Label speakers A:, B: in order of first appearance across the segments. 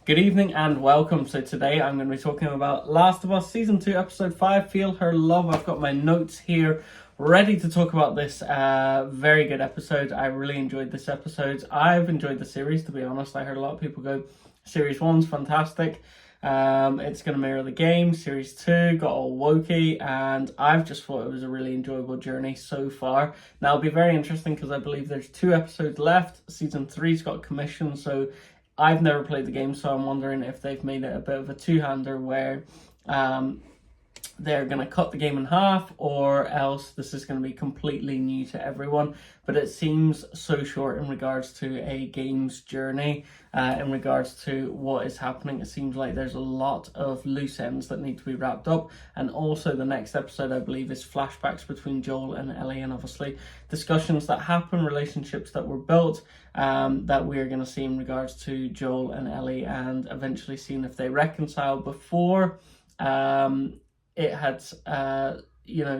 A: Good evening and welcome. So today I'm going to be talking about Last of Us Season 2 Episode 5, Feel Her Love. I've got my notes here ready to talk about this very good episode. I really enjoyed this episode. I've enjoyed the series, to be honest. I heard a lot of people go, Series 1's fantastic. It's going to mirror the game. Series 2 got all wokey, and I've just thought it was a really enjoyable journey so far. Now it'll be very interesting because I believe there's 2 episodes left. Season 3's got commission, so I've never played the game, so I'm wondering if they've made it a bit of a two-hander where they're going to cut the game in half, or else this is going to be completely new to everyone. But it seems so short in regards to a game's journey, in regards to what is happening. It seems like there's a lot of loose ends that need to be wrapped up. And also the next episode, I believe, is flashbacks between Joel and Ellie, and obviously discussions that happen, relationships that were built, that we are going to see in regards to Joel and Ellie, and eventually seeing if they reconcile before it had,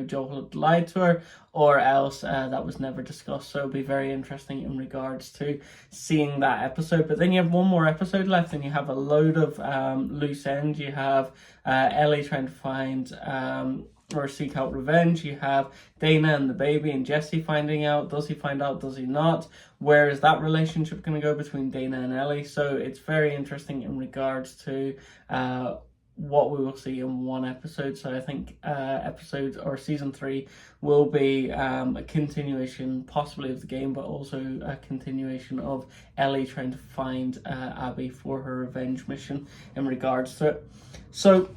A: Joel had lied to her, or else that was never discussed. So it'll be very interesting in regards to seeing that episode. But then you have one more episode left, and you have a load of loose ends. You have Ellie trying to find or seek out revenge. You have Dana and the baby and Jesse finding out. Does he find out? Does he not? Where is that relationship going to go between Dana and Ellie? So it's very interesting in regards to what we will see in one episode. So I think season 3 will be a continuation possibly of the game, but also a continuation of Ellie trying to find Abby for her revenge mission in regards to it. So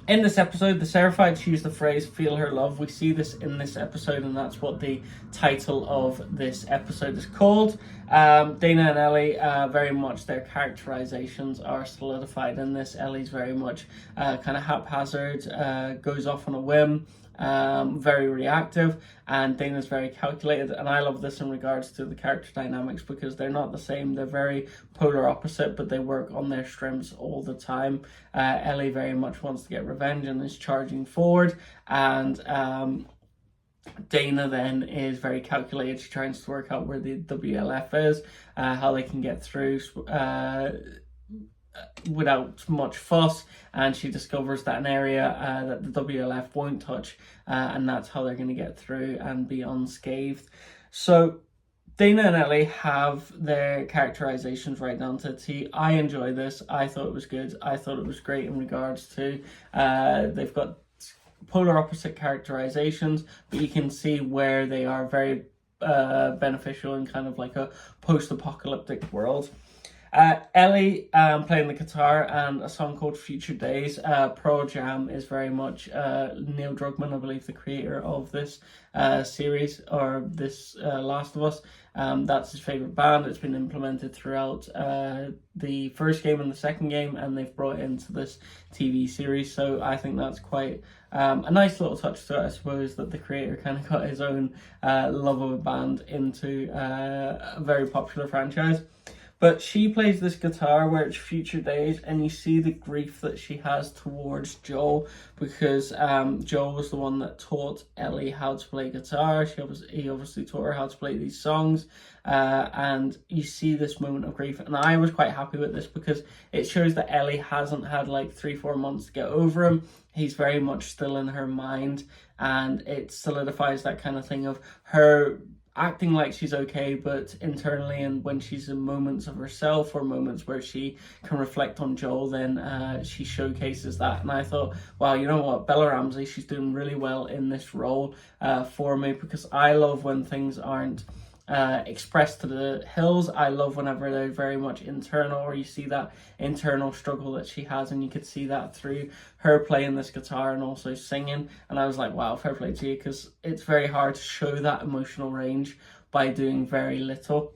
A: in this episode, the Seraphites use the phrase "feel her love." We see this in this episode, and that's what the title of this episode is called. Dana and Ellie, very much their characterizations are solidified in this. Ellie's very much kind of haphazard, goes off on a whim, very reactive, and Dana's very calculated. And I love this in regards to the character dynamics because they're not the same. They're very polar opposite, but they work on their strengths all the time. Ellie very much wants to get revenge and is charging forward, and Dana then is very calculated. She tries to work out where the WLF is, how they can get through without much fuss, and she discovers that an area that the WLF won't touch, and that's how they're going to get through and be unscathed. So Dana and Ellie have their characterizations right down to the T. I enjoy this. I thought it was good. I thought it was great in regards to they've got polar opposite characterizations, but you can see where they are very beneficial in kind of like a post-apocalyptic world. Ellie playing the guitar and a song called Future Days. Pearl Jam is very much Neil Druckmann, I believe, the creator of this series, or this Last of Us. That's his favourite band. It's been implemented throughout the first game and the second game, and they've brought it into this TV series. So I think that's quite a nice little touch to it, I suppose, that the creator kind of got his own love of a band into a very popular franchise. But she plays this guitar where it's Future Days, and you see the grief that she has towards Joel, because Joel was the one that taught Ellie how to play guitar. He obviously taught her how to play these songs, and you see this moment of grief. And I was quite happy with this because it shows that Ellie hasn't had like 3-4 months to get over him. He's very much still in her mind, and it solidifies that kind of thing of her acting like she's okay, but internally, and when she's in moments of herself or moments where she can reflect on Joel, then she showcases that. And I thought, wow, you know what, Bella Ramsey, she's doing really well in this role for me, because I love when things aren't expressed to the hills. I love whenever they're very much internal, or you see that internal struggle that she has, and you could see that through her playing this guitar and also singing. And I was like, wow, fair play to you, because it's very hard to show that emotional range by doing very little.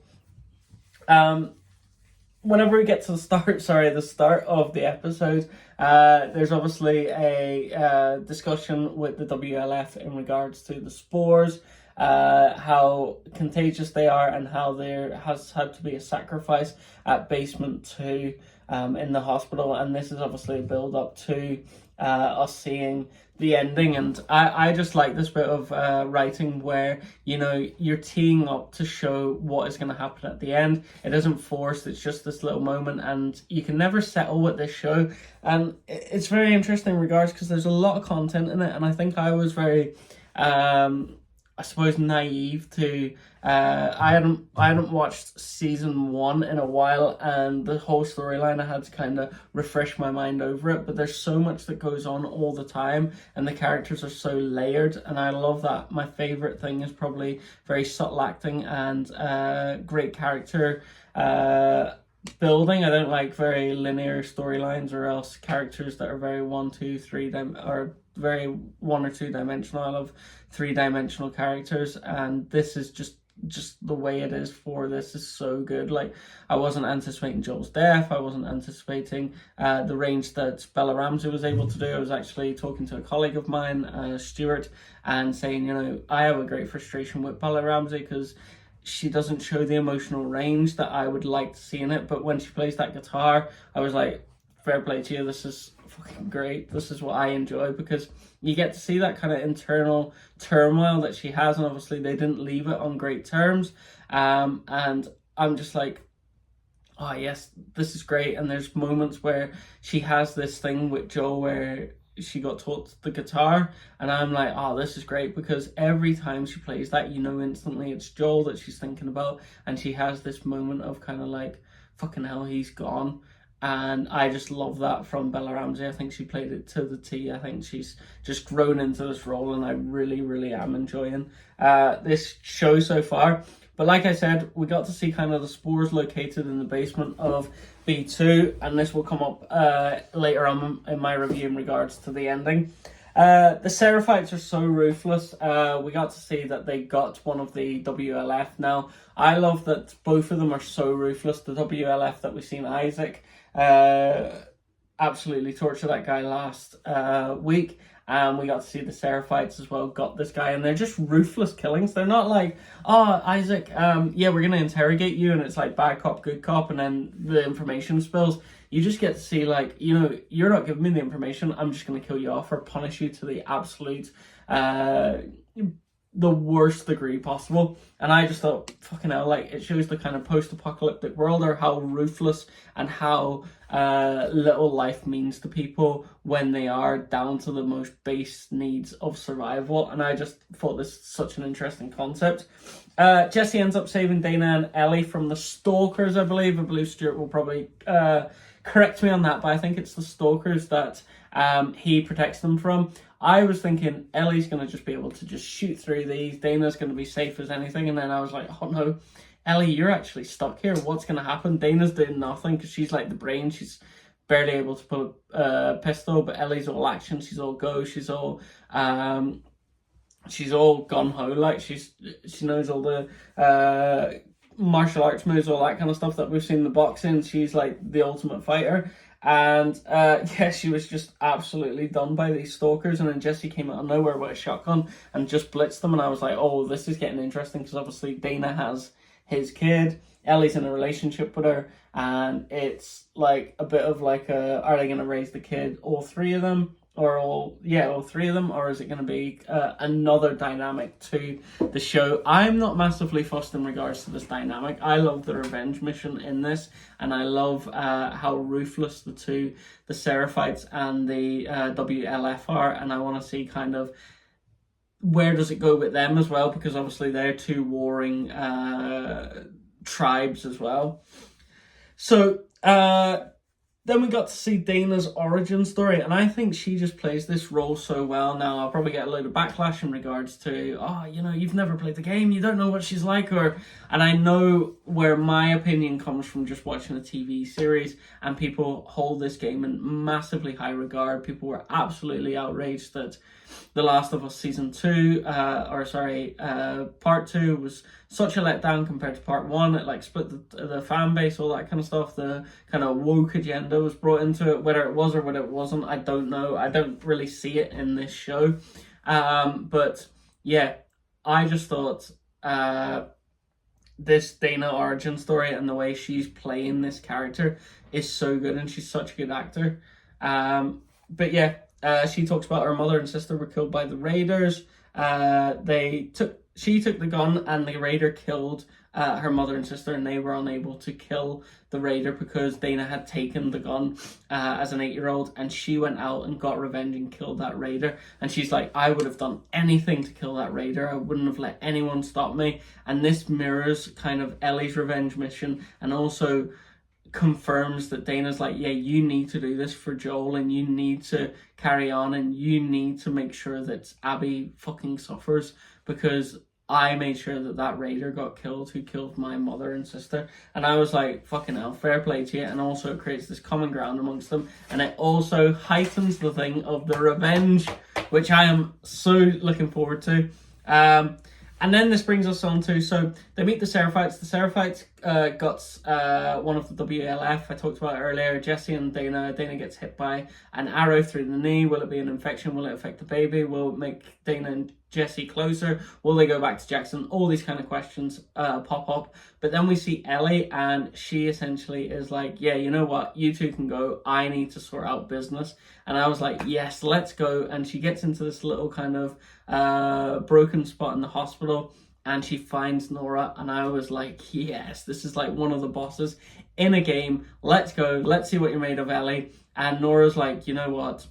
A: Whenever we get to the start of the episode, there's obviously a discussion with the WLF in regards to the spores, how contagious they are, and how there has had to be a sacrifice at Basement 2 in the hospital, and this is obviously a build up to us seeing the ending. And I just like this bit of writing where, you know, you're teeing up to show what is going to happen at the end. It isn't forced, it's just this little moment, and you can never settle with this show. And it's very interesting in regards because there's a lot of content in it, and I think I was very I suppose naive to I hadn't watched season 1 in a while, and the whole storyline I had to kind of refresh my mind over it. But there's so much that goes on all the time, and the characters are so layered, and I love that. My favorite thing is probably very subtle acting and great character building. I don't like very linear storylines or else characters that are very 1, 2, 3 or very 1 or 2 dimensional. I love 3-dimensional characters, and this is just the way it is for this is so good. Like, I wasn't anticipating Joel's death. I wasn't anticipating the range that Bella Ramsey was able to do. I was actually talking to a colleague of mine, Stuart, and saying, you know, I have a great frustration with Bella Ramsey because she doesn't show the emotional range that I would like to see in it. But when she plays that guitar, I was like, fair play to you, this is fucking great. This is what I enjoy, because you get to see that kind of internal turmoil that she has, and obviously they didn't leave it on great terms. And I'm just like, oh yes, this is great. And there's moments where she has this thing with Joel where she got taught the guitar, and I'm like, oh, this is great, because every time she plays that, you know instantly it's Joel that she's thinking about, and she has this moment of kind of like, fucking hell, he's gone. And I just love that from Bella Ramsey. I think she played it to the T. I think she's just grown into this role, and I really, really am enjoying this show so far. But like I said, we got to see kind of the spores located in the basement of B2, and this will come up later on in my review in regards to the ending. The Seraphites are so ruthless. We got to see that they got one of the WLF. Now, I love that both of them are so ruthless. The WLF that we've seen Isaac absolutely torture that guy last week, and we got to see the Seraphites as well got this guy, and they're just ruthless killings. They're not like, oh, Isaac, yeah, we're gonna interrogate you, and it's like bad cop, good cop, and then the information spills. You just get to see, like, you know, you're not giving me the information, I'm just gonna kill you off or punish you to the absolute the worst degree possible. And I just thought, fucking hell, like, it shows the kind of post-apocalyptic world, or how ruthless and how little life means to people when they are down to the most base needs of survival. And I just thought this was such an interesting concept. Jesse ends up saving Dana and Ellie from the stalkers, I believe. I believe Stuart will probably correct me on that, but I think it's the stalkers that he protects them from. I was thinking Ellie's going to just be able to just shoot through these. Dana's going to be safe as anything. And then I was like, oh no, Ellie, you're actually stuck here. What's going to happen? Dana's doing nothing because she's like the brain. She's barely able to pull a pistol, but Ellie's all action. She's all go. She's all gung ho. Like, she knows all the martial arts moves, all that kind of stuff that we've seen in the boxing. She's like the ultimate fighter. And yeah, she was just absolutely done by these stalkers. And then Jesse came out of nowhere with a shotgun and just blitzed them. And I was like, oh, this is getting interesting, because obviously Dana has his kid, Ellie's in a relationship with her, and it's like a bit of like are they going to raise the kid, all three of them? Or all three of them, or is it going to be another dynamic to the show? I'm not massively fussed in regards to this dynamic. I love the revenge mission in this, and I love how ruthless the Seraphites and the WLF are, and I want to see kind of where does it go with them as well, because obviously they're two warring tribes as well. So then we got to see Dana's origin story, and I think she just plays this role so well. Now, I'll probably get a load of backlash in regards to, oh, you know, you've never played the game, you don't know what she's like, and I know where my opinion comes from just watching a TV series, and people hold this game in massively high regard. People were absolutely outraged that The Last of Us Season 2, Part 2 was such a letdown compared to Part 1. It like split the fan base, all that kind of stuff. The kind of woke agenda was brought into it. Whether it was or whether it wasn't, I don't know. I don't really see it in this show. But yeah, I just thought this Dana origin story and the way she's playing this character is so good, and she's such a good actor. But yeah, she talks about her mother and sister were killed by the raiders. She took the gun, and the raider killed her mother and sister, and they were unable to kill the raider because Dana had taken the gun as an 8-year-old, and she went out and got revenge and killed that raider. And she's like, I would have done anything to kill that raider. I wouldn't have let anyone stop me. And this mirrors kind of Ellie's revenge mission, and also confirms that Dana's like, yeah, you need to do this for Joel, and you need to carry on, and you need to make sure that Abby fucking suffers, because I made sure that that raider got killed who killed my mother and sister. And I was like, fucking hell, fair play to you. And also it creates this common ground amongst them, and it also heightens the thing of the revenge, which I am so looking forward to. And then this brings us on to, so they meet the Seraphites. The Seraphites got one of the WLF I talked about earlier, Jesse and Dana. Dana gets hit by an arrow through the knee. Will it be an infection? Will it affect the baby? Will it make Dana and Jesse closer? Will they go back to Jackson? All these kind of questions pop up. But then we see Ellie, and she essentially is like, yeah, you know what? You two can go. I need to sort out business. And I was like, yes, let's go. And she gets into this little kind of broken spot in the hospital, and she finds Nora, and I was like, yes, this is like one of the bosses in a game. Let's go. Let's see what you're made of, Ellie. And Nora's like, you know what?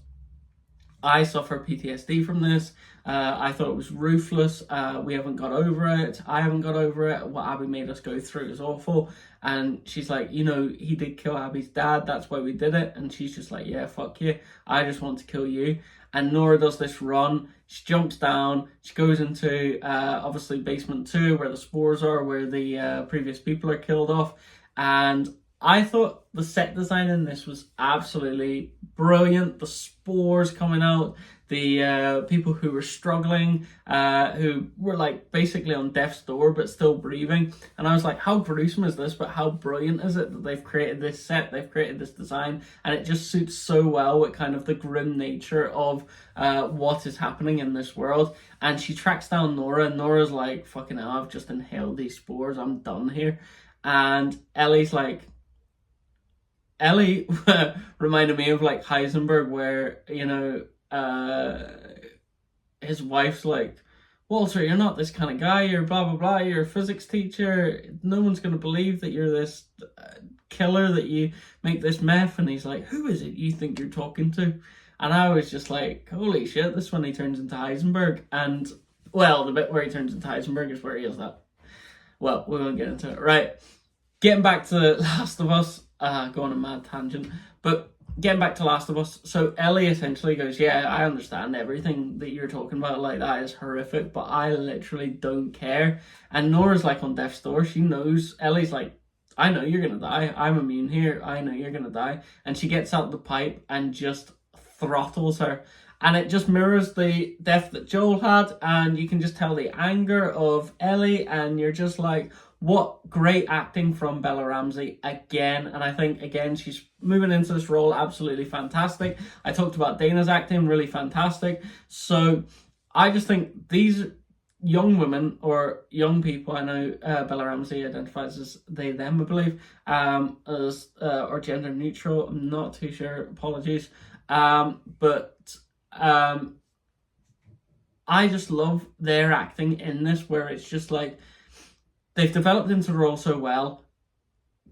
A: I suffer PTSD from this. I thought it was ruthless. We haven't got over it. I haven't got over it. What Abby made us go through is awful. And she's like, you know, he did kill Abby's dad. That's why we did it. And she's just like, yeah, fuck you. I just want to kill you. And Nora does this run. She jumps down. She goes into, obviously, basement 2, where the spores are, where the previous people are killed off. And I thought the set design in this was absolutely brilliant. The spores coming out, the people who were struggling, who were like basically on death's door but still breathing. And I was like, how gruesome is this? But how brilliant is it that they've created this set, they've created this design, and it just suits so well with kind of the grim nature of what is happening in this world. And she tracks down Nora, and Nora's like, fucking hell, I've just inhaled these spores, I'm done here. And Ellie's like, Ellie reminded me of like Heisenberg, where, you know, his wife's like, Walter, you're not this kind of guy, you're blah blah blah, you're a physics teacher, no one's going to believe that you're this killer, that you make this meth. And he's like, who is it you think you're talking to? And I was just like, holy shit, this one he turns into Heisenberg. And well, the bit where he turns into Heisenberg is where he is that. Well, we won't get into it. Right, getting back to Last of Us. Go on a mad tangent, but getting back to Last of Us, so Ellie essentially goes, yeah, I understand everything that you're talking about, like, that is horrific, but I literally don't care. And Nora's like on death's door. She knows. Ellie's like, I know you're gonna die, I'm immune here, I know you're gonna die. And she gets out the pipe and just throttles her, and it just mirrors the death that Joel had. And you can just tell the anger of Ellie, and you're just like, what great acting from Bella Ramsey again. And I think, again, she's moving into this role absolutely fantastic. I talked about Dana's acting, really fantastic. So I just think these young women, or young people, I know Bella Ramsey identifies as they, them, I believe, or gender neutral. I'm not too sure, apologies. But I just love their acting in this, where it's just like, they've developed into the role so well.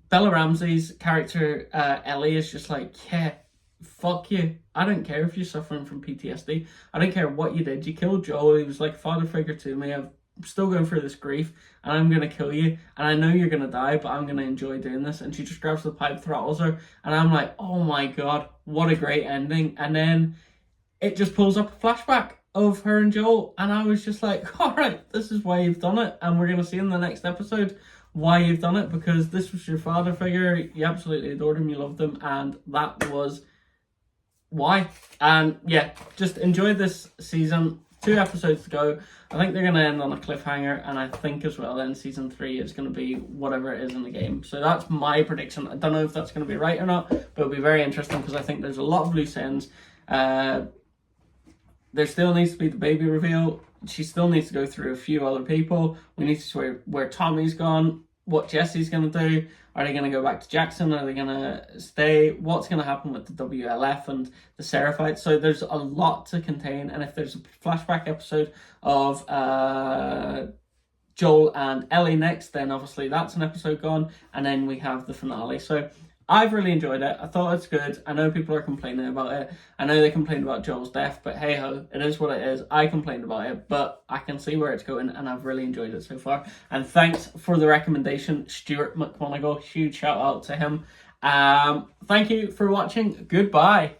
A: Bella Ramsey's character, Ellie, is just like, yeah, fuck you. I don't care if you're suffering from PTSD. I don't care what you did. You killed Joel. He was like a father figure to me. I'm still going through this grief, and I'm going to kill you. And I know you're going to die, but I'm going to enjoy doing this. And she just grabs the pipe, throttles her. And I'm like, oh my God, what a great ending. And then it just pulls up a flashback of her and Joel, and I was just like, all right, this is why you've done it. And we're going to see in the next episode why you've done it, because this was your father figure. You absolutely adored him, you loved him, and that was why. And yeah, just enjoy this season. 2 episodes to go. I think they're going to end on a cliffhanger, and I think as well then season 3 is going to be whatever it is in the game. So that's my prediction. I don't know if that's going to be right or not, but it'll be very interesting, because I think there's a lot of loose ends. There still needs to be the baby reveal. She still needs to go through a few other people. We need to see where Tommy's gone. what Jesse's going to do. Are they going to go back to Jackson? Are they going to stay? What's going to happen with the WLF and the Seraphites? So there's a lot to contain. And if there's a flashback episode of Joel and Ellie next, then obviously that's an episode gone. And then we have the finale. So I've really enjoyed it. I thought it's good. I know people are complaining about it. I know they complained about Joel's death, but hey ho, it is what it is. I complained about it, but I can see where it's going, and I've really enjoyed it so far. And thanks for the recommendation, Stuart McMonigal. Huge shout out to him. Thank you for watching. Goodbye.